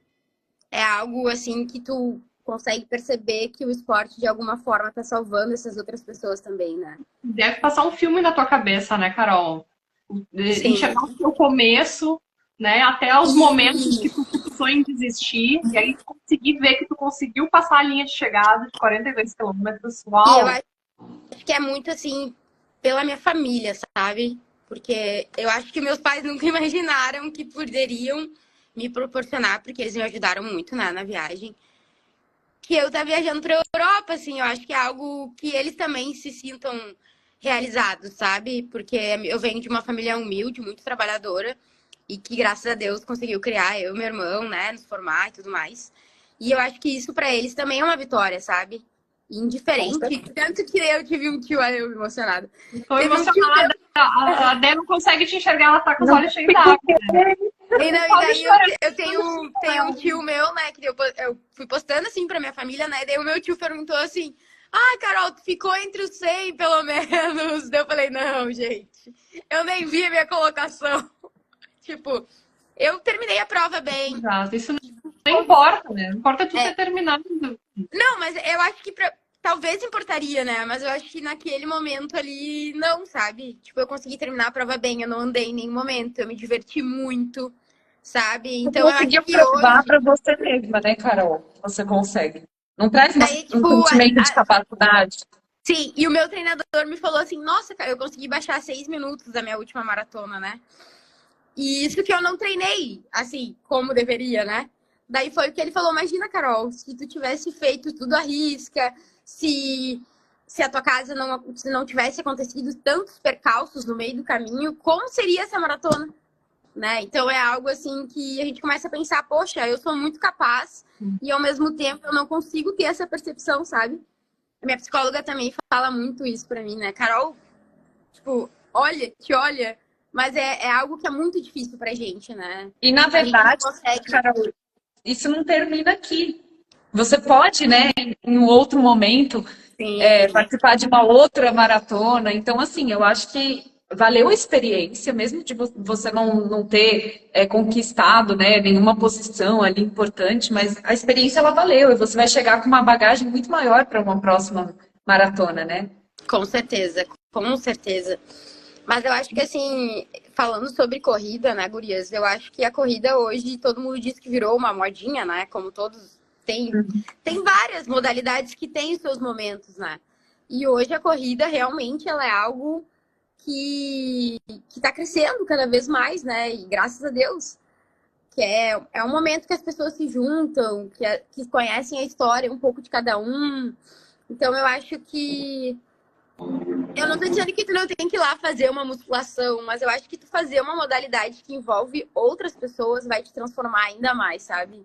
É algo, assim, que tu consegue perceber que o esporte, de alguma forma, tá salvando essas outras pessoas também, né? Deve passar um filme na tua cabeça, né, Carol? Sim. Enxergar o teu começo, né, até os momentos que tu pensou em desistir, e aí tu conseguir ver que tu conseguiu passar a linha de chegada de 42 quilômetros. Uau! E eu acho que é muito, assim, pela minha família, sabe? Porque eu acho que meus pais nunca imaginaram que poderiam me proporcionar, porque eles me ajudaram muito, né, na viagem, que eu tá viajando pra Europa, assim, eu acho que é algo que eles também se sintam realizados, sabe? Porque eu venho de uma família humilde, muito trabalhadora, e que, graças a Deus, conseguiu criar eu e meu irmão, né, nos formar e tudo mais. E eu acho que isso pra eles também é uma vitória, sabe? Indiferente. Tanto que eu tive um tio, olha, eu emocionada. Tô emocionada. A Dé não consegue te enxergar, ela tá com os olhos cheios d'água. Né? E daí eu tenho um tio meu, né, que eu fui postando assim pra minha família, né, e daí o meu tio perguntou assim, Carol, tu ficou entre os 100, pelo menos. Daí eu falei, não, gente, eu nem vi a minha colocação. Tipo, eu terminei a prova bem. Exato, isso não importa, né? Não importa tu ter terminado. Não, mas eu acho que talvez importaria, né? Mas eu acho que naquele momento ali, não, sabe? Tipo, eu consegui terminar a prova bem, eu não andei em nenhum momento, eu me diverti muito, sabe? Então eu acho que provar hoje... pra você mesma, né, Carol? Você consegue. Não traz Daí, tipo, um sentimento de capacidade. Sim, e o meu treinador me falou assim, nossa, cara, eu consegui baixar 6 minutos da minha última maratona, né? E isso que eu não treinei, assim, como deveria, né? Daí foi o que ele falou, imagina, Carol, se tu tivesse feito tudo à risca, se a tua casa não tivesse acontecido tantos percalços no meio do caminho, como seria essa maratona? Né? Então é algo assim que a gente começa a pensar, poxa, eu sou muito capaz e ao mesmo tempo eu não consigo ter essa percepção, sabe? A minha psicóloga também fala muito isso pra mim, né? Carol, tipo, te olha, mas é algo que é muito difícil pra gente, né? E na verdade, Carol, isso não termina aqui. Você pode, né, em um outro momento, participar de uma outra maratona. Então, assim, eu acho que valeu a experiência, mesmo de você não ter conquistado, né, nenhuma posição ali importante, mas a experiência ela valeu e você vai chegar com uma bagagem muito maior para uma próxima maratona, né? Com certeza, com certeza. Mas eu acho que, assim, falando sobre corrida, né, gurias, eu acho que a corrida hoje, todo mundo diz que virou uma modinha, né, como todos tem várias modalidades que têm os seus momentos, né? E hoje a corrida realmente ela é algo que tá crescendo cada vez mais, né? E graças a Deus. que é um momento que as pessoas se juntam, que conhecem a história um pouco de cada um. Então, eu acho que... Eu não tô dizendo que tu não tem que ir lá fazer uma musculação, mas eu acho que tu fazer uma modalidade que envolve outras pessoas vai te transformar ainda mais, sabe?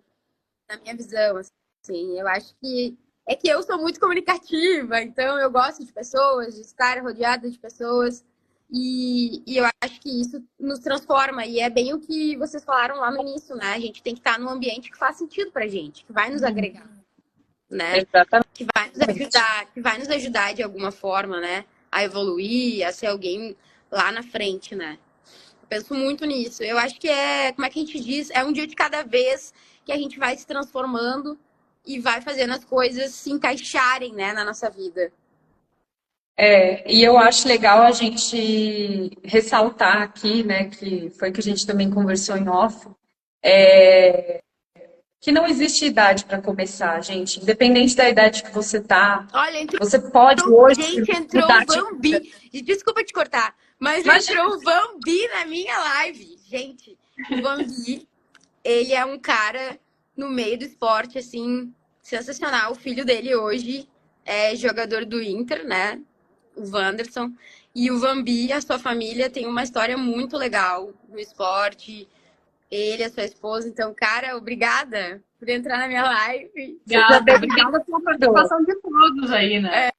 Na minha visão, assim. Eu acho que... É que eu sou muito comunicativa, então eu gosto de pessoas, de estar rodeada de pessoas. E eu acho que isso nos transforma. E é bem o que vocês falaram lá no início, né? A gente tem que estar num ambiente que faz sentido pra gente, que vai nos agregar, né? Exatamente. Que vai nos ajudar de alguma forma, né? A evoluir, a ser alguém lá na frente, né? Eu penso muito nisso. Eu acho que como é que a gente diz? É um dia de cada vez que a gente vai se transformando e vai fazendo as coisas se encaixarem, né, na nossa vida. E eu acho legal a gente ressaltar aqui, né, que foi que a gente também conversou em off, que não existe idade para começar, gente. Independente da idade que você tá, Olha, entrou você pode hoje gente, entrou mudar o Bambi. Desculpa te cortar, mas entrou o Bambi na minha live. Gente, o Bambi, ele é um cara no meio do esporte, assim, sensacional. O filho dele hoje é jogador do Inter, né? O Wanderson. E o Bambi, a sua família, tem uma história muito legal no esporte. Ele, a sua esposa. Então, cara, obrigada por entrar na minha live. Obrigada pela participação de todos aí, né?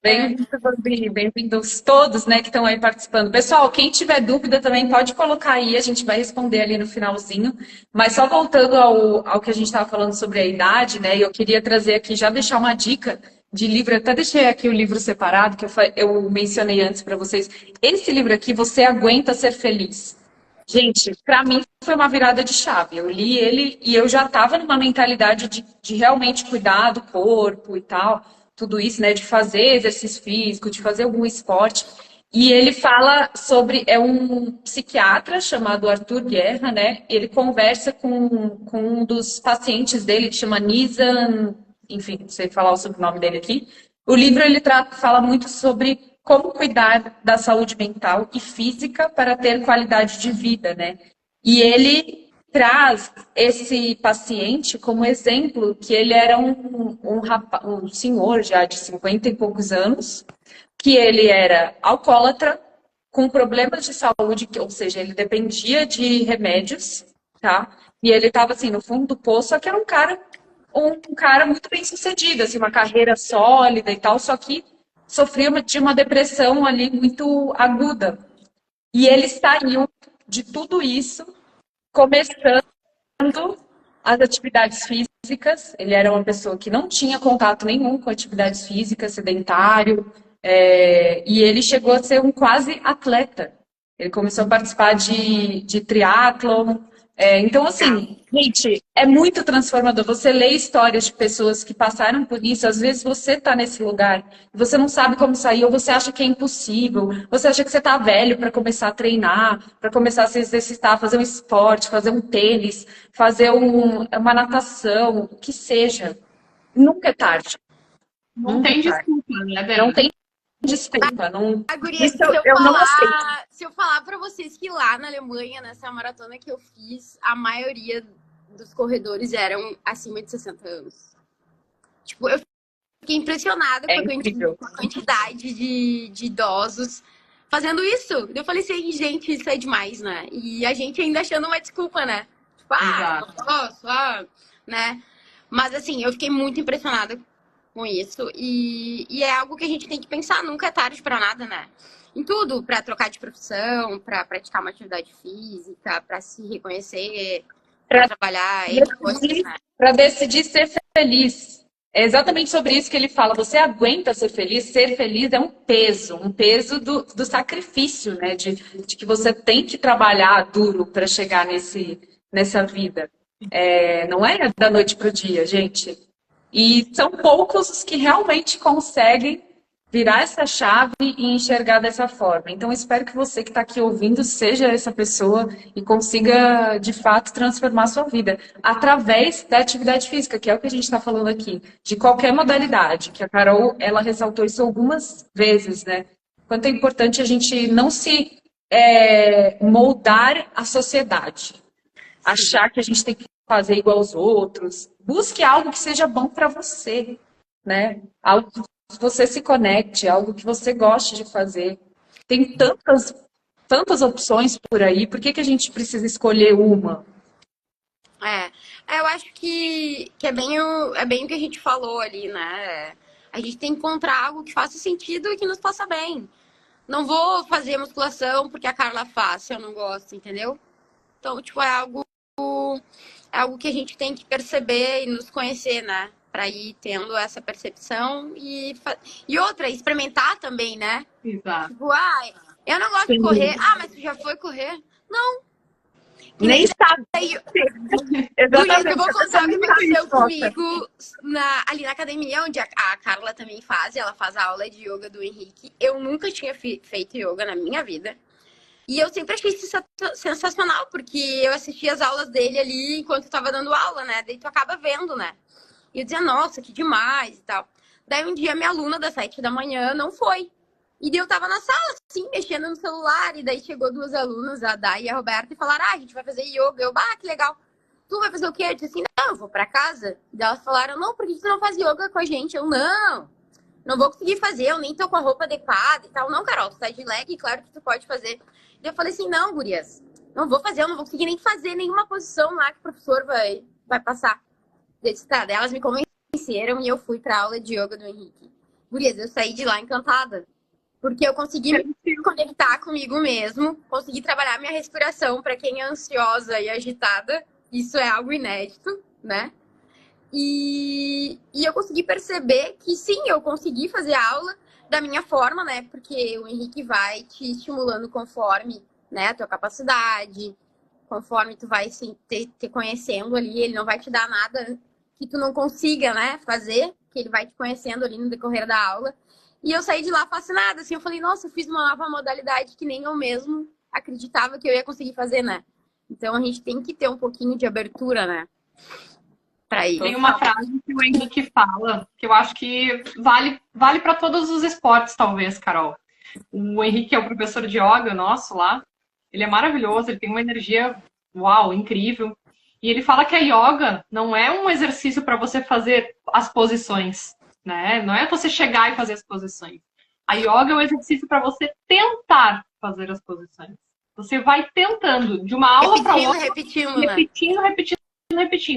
Bem-vindos todos, né, que estão aí participando. Pessoal, quem tiver dúvida também pode colocar aí, a gente vai responder ali no finalzinho. Mas só voltando ao que a gente estava falando sobre a idade, né, eu queria trazer aqui, já deixar uma dica de livro, eu até deixei aqui o livro separado, que eu mencionei antes para vocês. Esse livro aqui, Você Aguenta Ser Feliz. Gente, para mim foi uma virada de chave. Eu li ele e eu já estava numa mentalidade de realmente cuidar do corpo e tal, tudo isso, né? De fazer exercício físico, de fazer algum esporte. E ele fala sobre, é um psiquiatra chamado Arthur Guerra, né? Ele conversa com um dos pacientes dele, que chama Nizam, enfim, não sei falar o sobrenome dele aqui. O livro ele fala muito sobre como cuidar da saúde mental e física para ter qualidade de vida, né? E ele traz esse paciente como exemplo que ele era um senhor já de 50 e poucos anos, que ele era alcoólatra, com problemas de saúde, ou seja, ele dependia de remédios, tá? E ele estava assim no fundo do poço, só que era um cara muito bem sucedido, assim, uma carreira sólida e tal, só que sofria de uma depressão ali muito aguda. E ele saiu de tudo isso, começando as atividades físicas. Ele era uma pessoa que não tinha contato nenhum com atividades físicas, sedentário, e ele chegou a ser um quase atleta. Ele começou a participar de triatlon. Então, assim, gente, é muito transformador. Você lê histórias de pessoas que passaram por isso. Às vezes você está nesse lugar e você não sabe como sair, ou você acha que é impossível, você acha que você está velho para começar a treinar, para começar a se exercitar, fazer um esporte, fazer um tênis, fazer uma natação, o que seja. Nunca é tarde. Não tem desculpa, né, Bel? Não tem desculpa. Não... Guria, Isso eu não aceito. Se eu falar pra vocês que lá na Alemanha, nessa maratona que eu fiz, a maioria dos corredores eram acima de 60 anos. Tipo, eu fiquei impressionada com a quantidade de idosos fazendo isso. Eu falei assim, gente, isso é demais, né? E a gente ainda achando uma desculpa, né? Tipo, não posso, né? Mas assim, eu fiquei muito impressionada com isso. E é algo que a gente tem que pensar, nunca é tarde pra nada, né? Em tudo, pra trocar de profissão, pra praticar uma atividade física, pra se reconhecer, pra trabalhar, coisas, né? Pra decidir ser feliz. É exatamente sobre isso que ele fala. Você aguenta ser feliz? Ser feliz é um peso do sacrifício, né? De que você tem que trabalhar duro para chegar nessa vida. Não é da noite pro dia, gente. E são poucos os que realmente conseguem virar essa chave e enxergar dessa forma. Então, espero que você que está aqui ouvindo seja essa pessoa e consiga, de fato, transformar a sua vida através da atividade física, que é o que a gente está falando aqui, de qualquer modalidade, que a Carol, ela ressaltou isso algumas vezes, né? Quanto é importante a gente não se moldar à sociedade. achar que a gente tem que fazer igual aos outros. Busque algo que seja bom para você, né? Algo que você se conecte, algo que você goste de fazer. Tem tantas opções por aí, por que a gente precisa escolher uma? Eu acho que é bem o que a gente falou ali, né? A gente tem que encontrar algo que faça sentido e que nos faça bem. Não vou fazer musculação porque a Carla faz, se eu não gosto, entendeu? Então, tipo, é algo que a gente tem que perceber e nos conhecer, né? Pra ir tendo essa percepção e outra, experimentar também, né? Exato. Tipo, eu não gosto de correr. Mas tu já foi correr? Não. Nem sabe. Exatamente. Eu vou contar o que aconteceu comigo ali na academia, onde a Carla também faz, ela faz a aula de yoga do Henrique. Eu nunca tinha feito yoga na minha vida. E eu sempre achei isso sensacional, porque eu assistia as aulas dele ali enquanto eu tava dando aula, né? Daí tu acaba vendo, né? E eu dizia, nossa, que demais e tal. Daí um dia minha aluna das 7 da manhã não foi. E daí eu tava na sala, assim, mexendo no celular. E daí chegou 2 alunas, a Day e a Roberta, e falaram, a gente vai fazer yoga. Eu, que legal. Tu vai fazer o quê? Eu disse assim, não, eu vou pra casa. E daí elas falaram, não, por que tu não faz yoga com a gente? Eu, não vou conseguir fazer, eu nem tô com a roupa adequada e tal. Não, Carol, tu tá de leg, claro que tu pode fazer. E eu falei assim, não, gurias, não vou fazer, eu não vou conseguir nem fazer nenhuma posição lá que o professor vai passar. Eu disse, tá, daí elas me convenceram e eu fui pra aula de yoga do Henrique. Gurias, eu saí de lá encantada. Porque eu consegui me conectar comigo mesmo, consegui trabalhar minha respiração para quem é ansiosa e agitada. Isso é algo inédito, né? E eu consegui perceber que sim, eu consegui fazer aula da minha forma, né? Porque o Henrique vai te estimulando conforme, né, a tua capacidade, conforme tu vai assim, te conhecendo ali, ele não vai te dar nada que tu não consiga, né, fazer, que ele vai te conhecendo ali no decorrer da aula. E eu saí de lá fascinada, assim, eu falei, nossa, eu fiz uma nova modalidade que nem eu mesmo acreditava que eu ia conseguir fazer, né? Então a gente tem que ter um pouquinho de abertura, né? Pra ir. Tem uma frase que o Henrique fala, que eu acho que vale para todos os esportes, talvez, Carol. O Henrique é o professor de yoga nosso lá. Ele é maravilhoso, ele tem uma energia, uau, incrível. E ele fala que a yoga não é um exercício para você fazer as posições, né? Não é você chegar e fazer as posições. A yoga é um exercício para você tentar fazer as posições. Você vai tentando, de uma aula para outra, repetindo.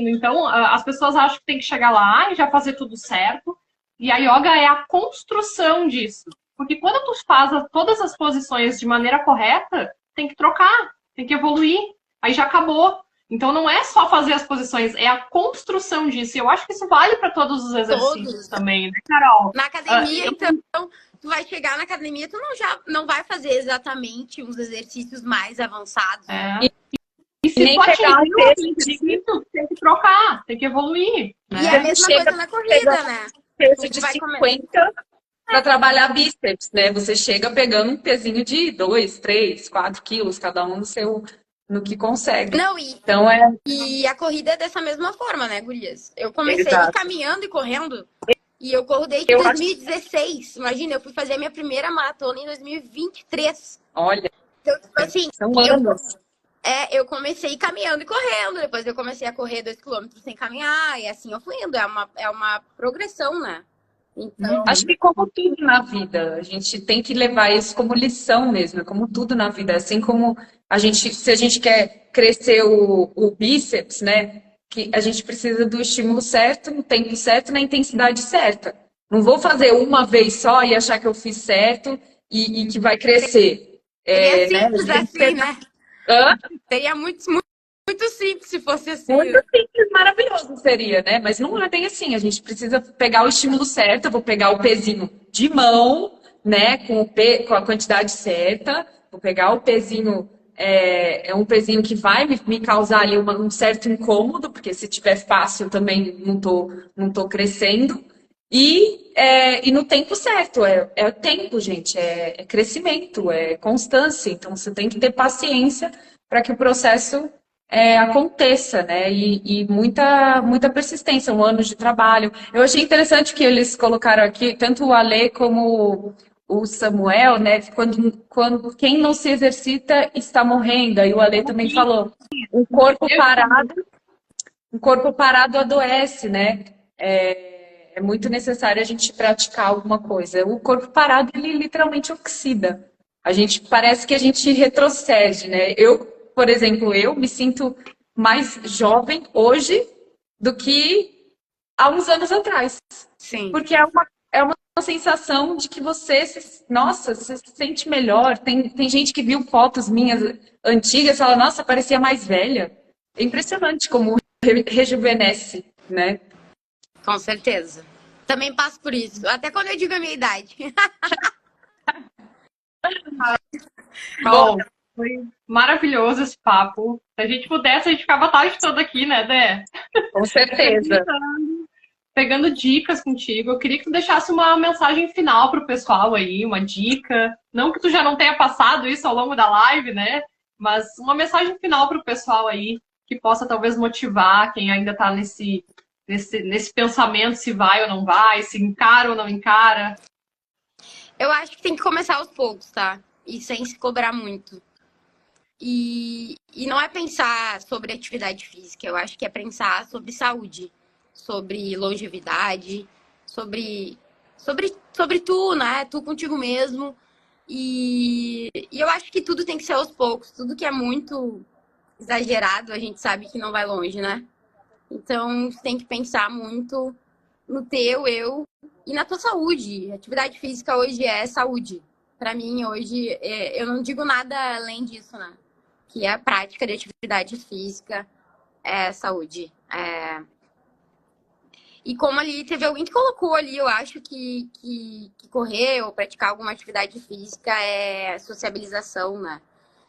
Então, as pessoas acham que tem que chegar lá e já fazer tudo certo. E a yoga é a construção disso. Porque quando tu faz todas as posições de maneira correta, tem que trocar, tem que evoluir. Aí já acabou. Então, não é só fazer as posições, é a construção disso. E eu acho que isso vale para todos os exercícios também, né, Carol? Na academia, então, tu vai chegar na academia, tu não vai fazer exatamente uns exercícios mais avançados. Né? E se tu atingir o exercício, tem que trocar, tem que evoluir. Né? E é a mesma coisa na corrida, né? Peso de 50 para trabalhar bíceps, né? Você chega pegando um pezinho de 2, 3, 4 quilos, cada um no que consegue. Não, e a corrida é dessa mesma forma, né, gurias? Eu comecei caminhando e correndo, e eu corro desde 2016. Imagina, eu fui fazer a minha primeira maratona em 2023. Olha, então, tipo assim, são anos. Eu comecei caminhando e correndo, depois eu comecei a correr 2 km sem caminhar, e assim eu fui indo. É uma progressão, né? Então... Acho que como tudo na vida, a gente tem que levar isso como lição mesmo, como tudo na vida. Assim como se a gente quer crescer o bíceps, né? Que a gente precisa do estímulo certo, no tempo certo, na intensidade certa. Não vou fazer uma vez só e achar que eu fiz certo e que vai crescer. É simples assim, né? Seria muito simples se fosse assim. Muito simples, maravilhoso seria, né? Mas não é bem assim. A gente precisa pegar o estímulo certo. Eu vou pegar o pezinho de mão, né? Com a quantidade certa. Vou pegar o pezinho, é um pezinho que vai me causar ali um certo incômodo, porque se tiver fácil também não tô crescendo. E no tempo certo, é tempo, gente, é crescimento, é constância. Então, você tem que ter paciência para que o processo aconteça, né? E muita persistência, 1 ano de trabalho. Eu achei interessante que eles colocaram aqui, tanto o Alê como o Samuel, né? Quando quem não se exercita está morrendo. Aí o Ale também falou, um corpo parado adoece, né? É muito necessário a gente praticar alguma coisa. O corpo parado, ele literalmente oxida. Parece que a gente retrocede, né? Por exemplo, eu me sinto mais jovem hoje do que há uns anos atrás. Sim. Porque é uma sensação de que nossa, você se sente melhor. Tem gente que viu fotos minhas antigas e fala, nossa, parecia mais velha. É impressionante como rejuvenesce, né? Com certeza. Também passo por isso. Até quando eu digo a minha idade. Bom, foi maravilhoso esse papo. Se a gente pudesse, a gente ficava a tarde toda aqui, né, Dé? Com certeza. Pegando dicas contigo. Eu queria que tu deixasse uma mensagem final pro pessoal aí, uma dica. Não que tu já não tenha passado isso ao longo da live, né? Mas uma mensagem final pro pessoal aí, que possa talvez motivar quem ainda tá nesse pensamento, se vai ou não vai, se encara ou não encara. Eu acho que tem que começar aos poucos, tá? E sem se cobrar muito. E não é pensar sobre atividade física, eu acho que é pensar sobre saúde, sobre longevidade, sobre tu, né? Tu contigo mesmo. E eu acho que tudo tem que ser aos poucos. Tudo que é muito exagerado, a gente sabe que não vai longe, né? Então, você tem que pensar muito no teu eu e na tua saúde. Atividade física hoje é saúde. Para mim, hoje, eu não digo nada além disso, né? Que a prática de atividade física é saúde. E como ali teve alguém que colocou ali, eu acho que correr ou praticar alguma atividade física é sociabilização, né?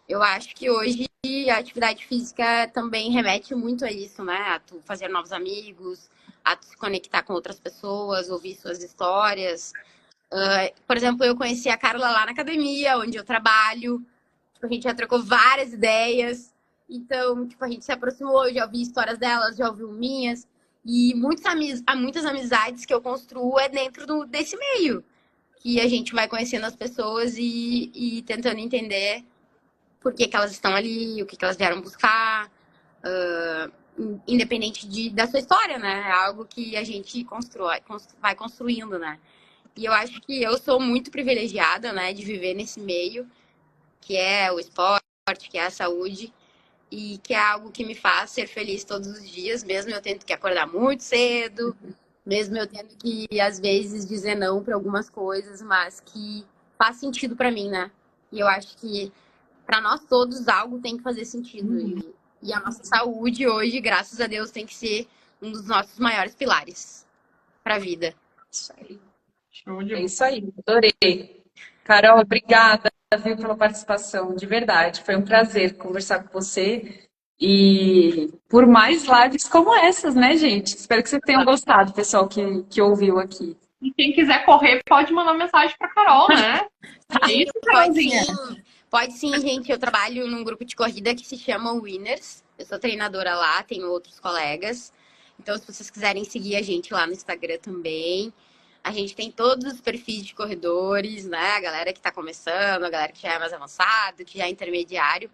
Eu acho que hoje a atividade física também remete muito a isso, né? A tu fazer novos amigos, a tu se conectar com outras pessoas, ouvir suas histórias. Por exemplo, eu conheci a Carla lá na academia, onde eu trabalho. Tipo, a gente já trocou várias ideias. Então, tipo, a gente se aproximou, já ouvi histórias delas, já ouviu minhas. E muitas amizades que eu construo é dentro desse meio. Que a gente vai conhecendo as pessoas e tentando entender por que elas estão ali, o que elas vieram buscar, independente da sua história, né? É algo que a gente vai construindo, né? E eu acho que eu sou muito privilegiada, né, de viver nesse meio, que é o esporte, que é a saúde, e que é algo que me faz ser feliz todos os dias, mesmo eu tendo que acordar muito cedo, mesmo eu tendo que, às vezes, dizer não para algumas coisas, mas que faz sentido para mim, né? E eu acho que para nós todos algo tem que fazer sentido. E a nossa saúde hoje, graças a Deus, tem que ser um dos nossos maiores pilares para a vida. Isso aí. É isso aí, adorei. Carol, obrigada, viu, pela participação, de verdade. Foi um prazer conversar com você. E por mais lives como essas, né, gente? Espero que vocês tenham gostado, pessoal que ouviu aqui. E quem quiser correr, pode mandar mensagem para Carol, né? É isso, Carolzinha. Pode sim, gente. Eu trabalho num grupo de corrida que se chama Winners. Eu sou treinadora lá, tenho outros colegas. Então, se vocês quiserem seguir a gente lá no Instagram também. A gente tem todos os perfis de corredores, né? A galera que tá começando, a galera que já é mais avançado, que já é intermediário.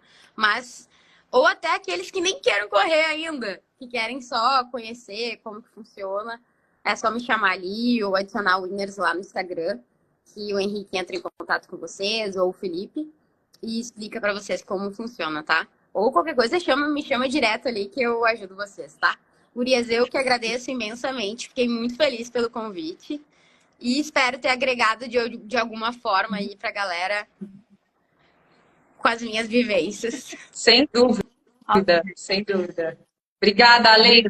Ou até aqueles que nem querem correr ainda, que querem só conhecer como que funciona. É só me chamar ali ou adicionar o Winners lá no Instagram, que o Henrique entra em contato com vocês, ou o Felipe, e explica para vocês como funciona, tá? Ou qualquer coisa, me chama direto ali que eu ajudo vocês, tá? Gurias, eu que agradeço imensamente, fiquei muito feliz pelo convite e espero ter agregado de alguma forma aí pra galera com as minhas vivências. Sem dúvida, sem dúvida. Obrigada, Ale.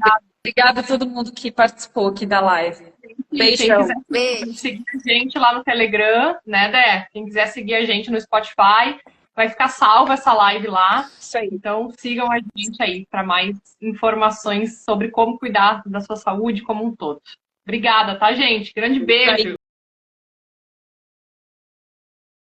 Obrigada a todo mundo que participou aqui da live. Beijão. Beijo. Seguir a gente lá no Telegram, né, Dé? Quem quiser seguir a gente no Spotify, vai ficar salva essa live lá. Isso aí. Então sigam a gente aí para mais informações sobre como cuidar da sua saúde como um todo. Obrigada, tá, gente? Grande beijo.